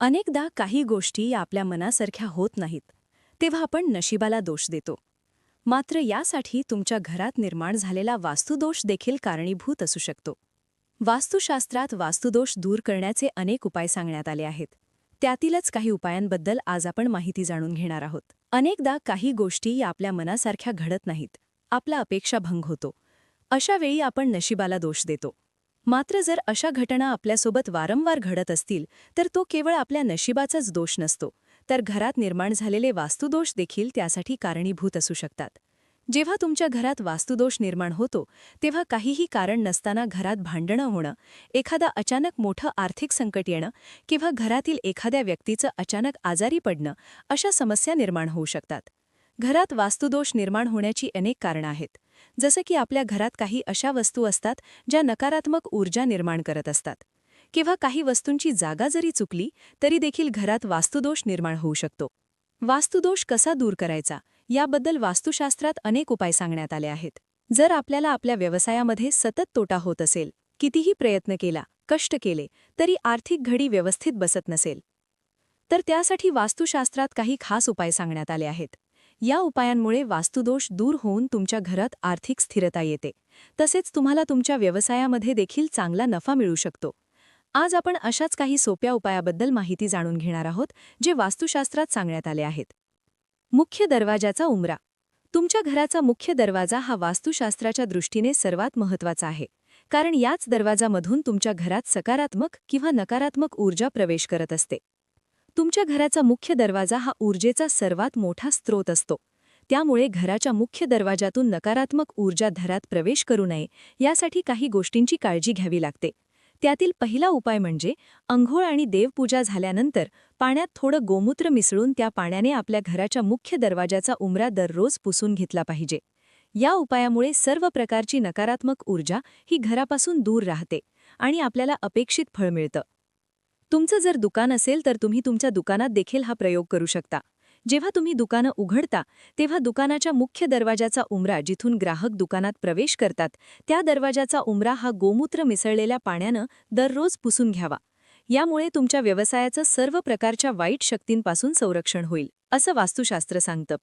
अनेकदा काही गोष्टी आपल्या मनासारख्या होत नाहीत तेव्हा आपण नशिबाला दोष देतो. मात्र यासाठी तुमच्या घरात निर्माण झालेला वास्तुदोष देखील कारणीभूत असू शकतो. वास्तुशास्त्रात वास्तुदोष दूर करण्याचे अनेक उपाय सांगण्यात आले आहेत. त्यातीलच काही उपायांबद्दल आज आपण माहिती जाणून घेणार आहोत. अनेकदा काही गोष्टी आपल्या मनासारख्या घडत नाहीत, आपला अपेक्षाभंग होतो. अशा वेळी आपण नशिबाला दोष देतो. मात्र जर अशा घटना आपल्यासोबत वारंवार घडत असतील तर तो केवळ आपल्या नशिबाचाच दोष नसतो, तर घरात निर्माण झालेले वास्तुदोष देखील त्यासाठी कारणीभूत असू शकतात. जेव्हा तुमच्या घरात वास्तुदोष निर्माण होतो तेव्हा काहीही कारण नसताना घरात भांडणं होणं, एखादा अचानक मोठं आर्थिक संकट येणं किंवा घरातील एखाद्या व्यक्तीचं अचानक आजारी पडणं अशा समस्या निर्माण होऊ शकतात. घरात वास्तुदोष निर्माण होण्याची अनेक कारणं आहेत. जसं की आपल्या घरात काही अशा वस्तू असतात ज्या नकारात्मक ऊर्जा निर्माण करत असतात, किंवा काही वस्तूंची जागा जरी चुकली तरी देखील घरात वास्तुदोष निर्माण होऊ शकतो. वास्तुदोष कसा दूर करायचा याबद्दल वास्तुशास्त्रात अनेक उपाय सांगण्यात आले आहेत. जर आपल्याला आपल्या व्यवसायामध्ये सतत तोटा होत असेल, कितीही प्रयत्न केला, कष्ट केले तरी आर्थिक घडी व्यवस्थित बसत नसेल, तर त्यासाठी वास्तुशास्त्रात काही खास उपाय सांगण्यात आले आहेत. या उपायांमुळे वास्तुदोष दूर होऊन तुमच्या घरात आर्थिक स्थिरता येते, तसेच तुम्हाला तुमच्या व्यवसायामध्ये देखील चांगला नफा मिळू शकतो. आज आपण अशाच काही सोप्या उपायाबद्दल माहिती जाणून घेणार आहोत, जे वास्तुशास्त्रात सांगण्यात आले आहेत. मुख्य दरवाजाचा उंबरा. तुमच्या घराचा मुख्य दरवाजा हा वास्तुशास्त्राच्या दृष्टीने सर्वात महत्त्वाचा आहे, कारण याच दरवाजामधून तुमच्या घरात सकारात्मक किंवा नकारात्मक ऊर्जा प्रवेश करत असते. तुमच्या घराचा मुख्य दरवाजा हा ऊर्जेचा सर्वात मोठा स्रोत असतो. त्यामुळे घराच्या मुख्य दरवाजातून नकारात्मक ऊर्जा घरात प्रवेश करू नये यासाठी काही गोष्टींची काळजी घ्यावी लागते. त्यातील पहिला उपाय म्हणजे अंघोळ आणि देवपूजा झाल्यानंतर पाण्यात थोडं गोमूत्र मिसळून त्या पाण्याने आपल्या घराच्या मुख्य दरवाजाचा उंबरा दररोज पुसून घेतला पाहिजे. या उपायामुळे सर्व प्रकारची नकारात्मक ऊर्जा ही घरापासून दूर राहते आणि आपल्याला अपेक्षित फळ मिळतं. तुमचं जर दुकान असेल तर तुम्ही तुमच्या दुकानात देखील हा प्रयोग करू शकता. जेव्हा तुम्ही दुकानं उघडता तेव्हा दुकानाच्या मुख्य दरवाजाचा उंबरा, जिथून ग्राहक दुकानात प्रवेश करतात, त्या दरवाजाचा उंबरा हा गोमूत्र मिसळलेल्या पाण्यानं दररोज पुसून घ्यावा. यामुळे तुमच्या व्यवसायाचं सर्व प्रकारच्या वाईट शक्तींपासून संरक्षण होईल, असं वास्तुशास्त्र सांगतं.